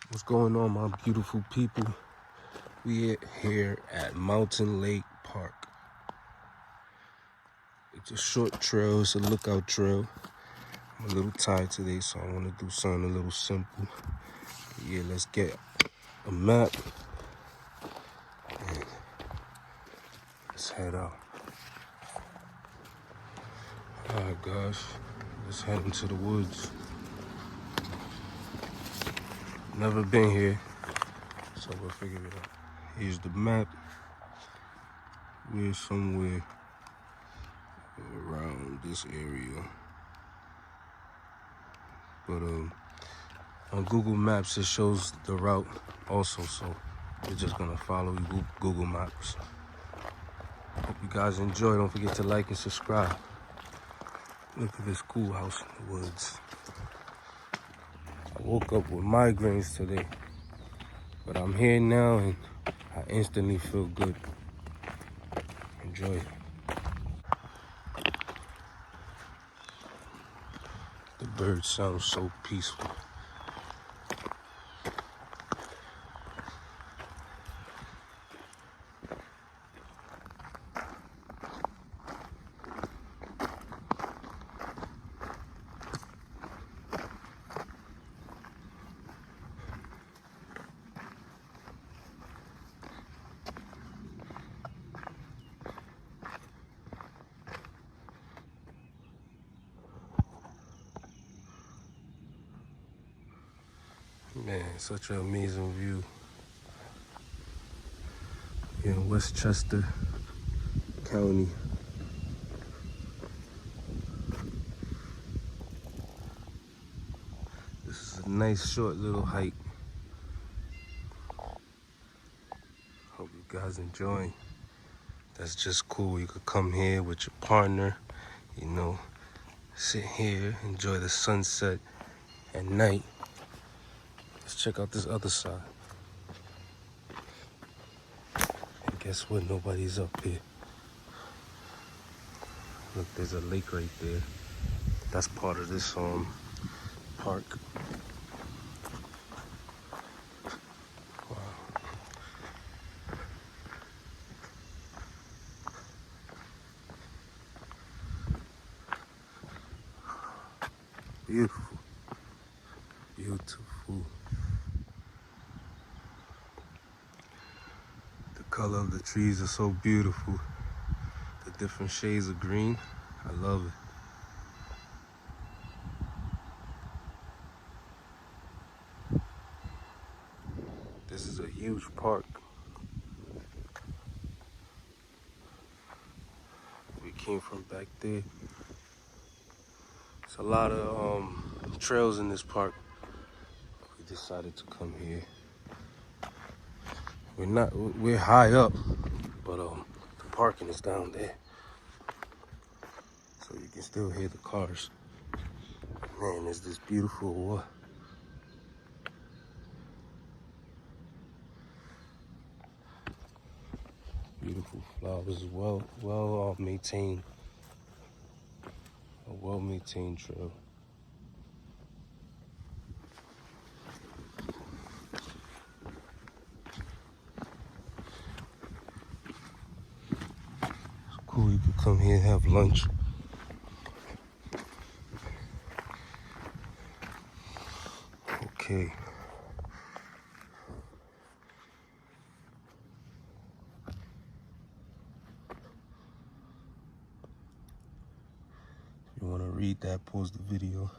What's going on, my beautiful people? We are here at Mountain Lake Park. It's a short trail, it's a lookout trail. I'm a little tired today, so I want to do something a little simple. Yeah, let's get a map and let's head out. Alright guys, let's head into the woods. Never been here, so we'll figure it out. Here's the map. We're somewhere around this area. But on Google Maps, it shows the route also, so we're just gonna follow Google Maps. Hope you guys enjoy. Don't forget to like and subscribe. Look at this cool house in the woods. I woke up with migraines today, but I'm here now and I instantly feel good. Enjoy it. The birds sound so peaceful. Man, such an amazing view. In Westchester County. This is a nice short little hike. Hope you guys enjoy. That's just cool. You could come here with your partner, you know, sit here, enjoy the sunset at night. Let's check out this other side. And guess what? Nobody's up here. Look, there's a lake right there. That's part of this park. Wow. Beautiful. Beautiful. The color of the trees are so beautiful. The different shades of green. I love it. This is a huge park. We came from back there. There's a lot of trails in this park. We decided to come here. We're high up, but the parking is down there. So you can still hear the cars. Man, there's this beautiful beautiful flowers, well maintained. A well-maintained trail. It's cool, you can come here and have lunch. Okay. If you want to read that, pause the video.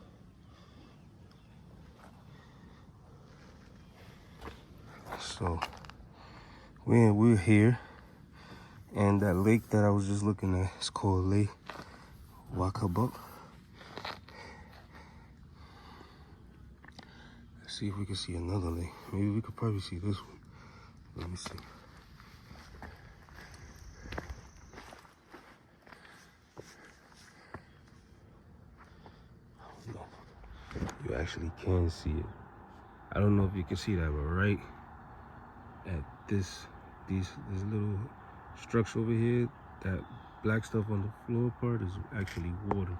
So we're here, and that lake that I was just looking at is called Lake Wakabuk. Let's see if we can see another lake. Maybe we could probably see this one. Let me see. No, you actually can see it. I don't know if you can see that, but right at this little structure over here, that black stuff on the floor part is actually water.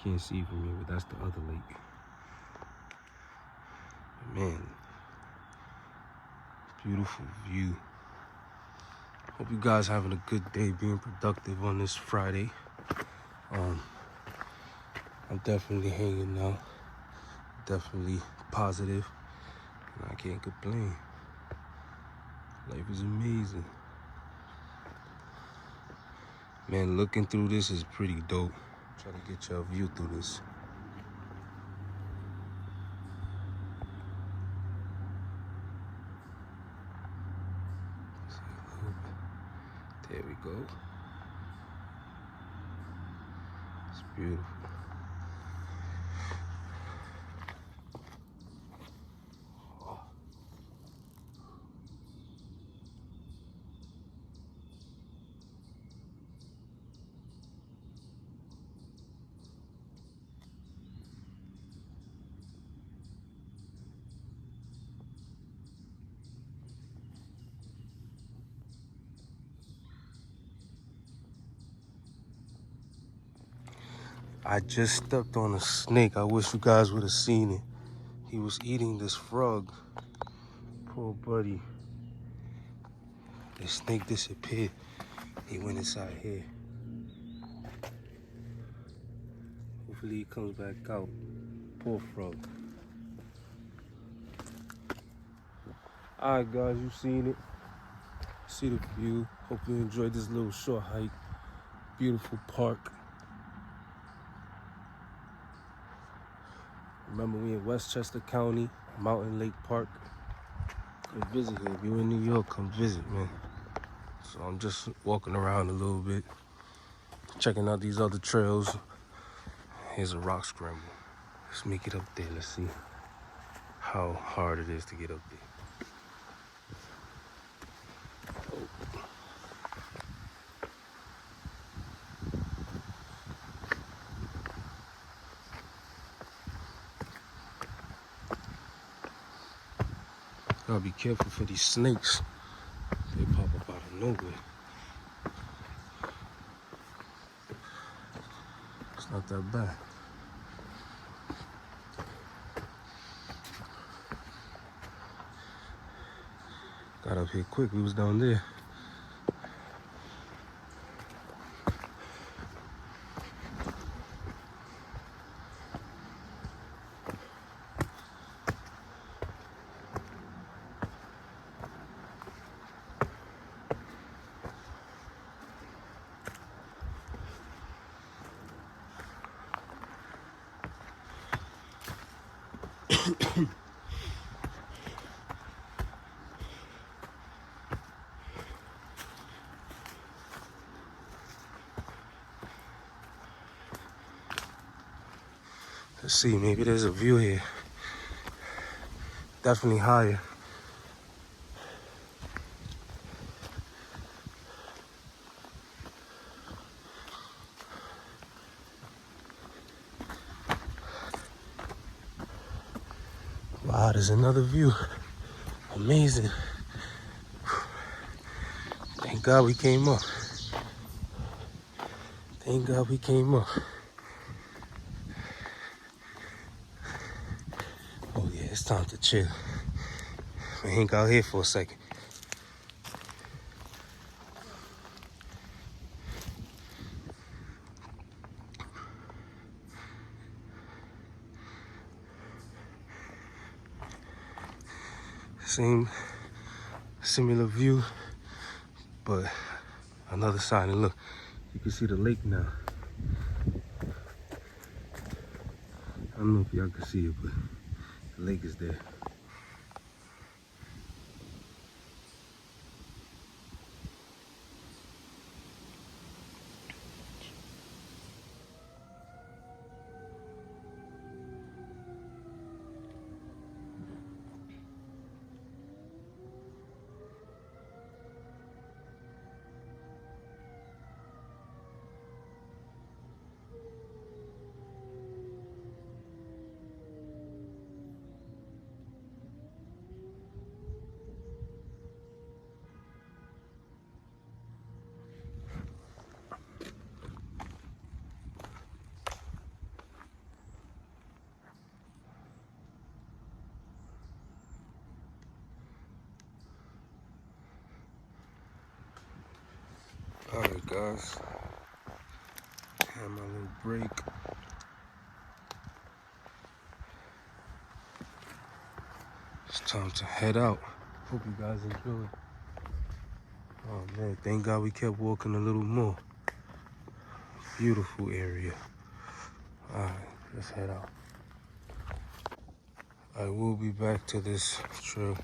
Can't see from here, but that's the other lake. Man, Beautiful view. Hope you guys having a good day, being productive on this Friday. I'm definitely hanging out. Definitely positive. And I can't complain. Life is amazing. Man, looking through this is pretty dope. Try to get your view through this. There we go. It's beautiful. I just stepped on a snake. I wish you guys would have seen it. He was eating this frog. Poor buddy. The snake disappeared. He went inside here. Hopefully he comes back out. Poor frog. Alright guys, you seen it. See the view. Hope you enjoyed this little short hike. Beautiful park. Remember, we in Westchester County, Mountain Lake Park. Come visit here. If you're in New York, come visit, man. So I'm just walking around a little bit, checking out these other trails. Here's a rock scramble. Let's make it up there. Let's see how hard it is to get up there. Gotta be careful for these snakes. They pop up out of nowhere. It's not that bad. Got up here quick. We was down there. Let's see, maybe there's a view here. Definitely higher. Wow, there's another view. Amazing. Thank God we came up. Thank God we came up. Oh yeah, it's time to chill. We hang out here for a second. Similar view, but another side. And look, you can see the lake now. I don't know if y'all can see it, but the lake is there. guys. Had my little break. It's time to head out. Hope you guys enjoy. Oh man, thank God we kept walking a little more. Beautiful area. Alright, let's head out. I will be back to this trail.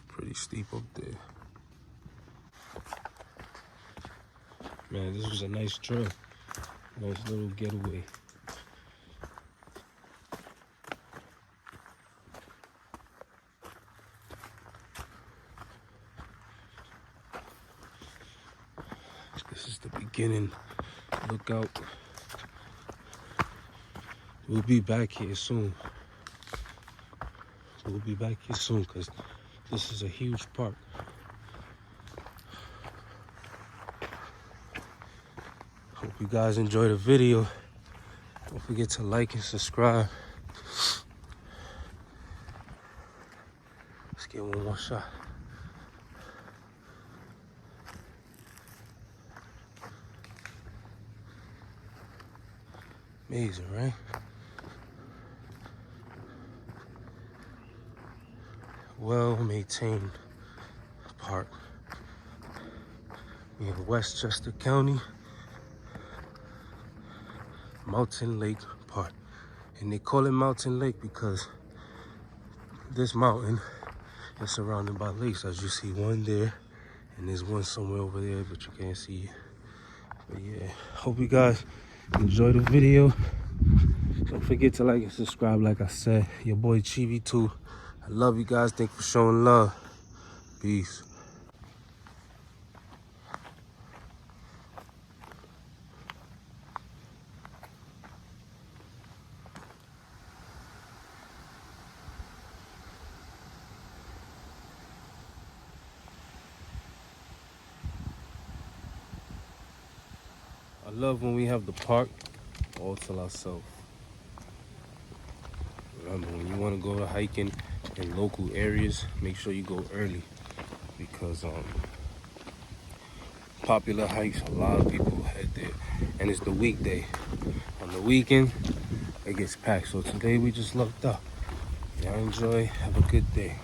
Pretty steep up there. Man, this was a nice trail. Nice little getaway. This is the beginning. Look out. We'll be back here soon. We'll be back here soon because this is a huge park. Hope you guys enjoy the video. Don't forget to like and subscribe. Let's get one more shot. Amazing, right? Well-maintained park in Westchester County, Mountain Lake Park. And they call it Mountain Lake because this mountain is surrounded by lakes. As you see, one there, and there's one somewhere over there, but you can't see it. But yeah, hope you guys enjoy the video. Don't forget to like and subscribe, like I said. Your boy Chibi too. I love you guys. Thank you for showing love. Peace. I love when we have the park all to ourselves. Remember, when you want to go hiking in local areas, make sure you go early because popular hikes, a lot of people head there, and it's the weekday. On the weekend, it gets packed. So today we just lucked out. Y'all enjoy. Have a good day.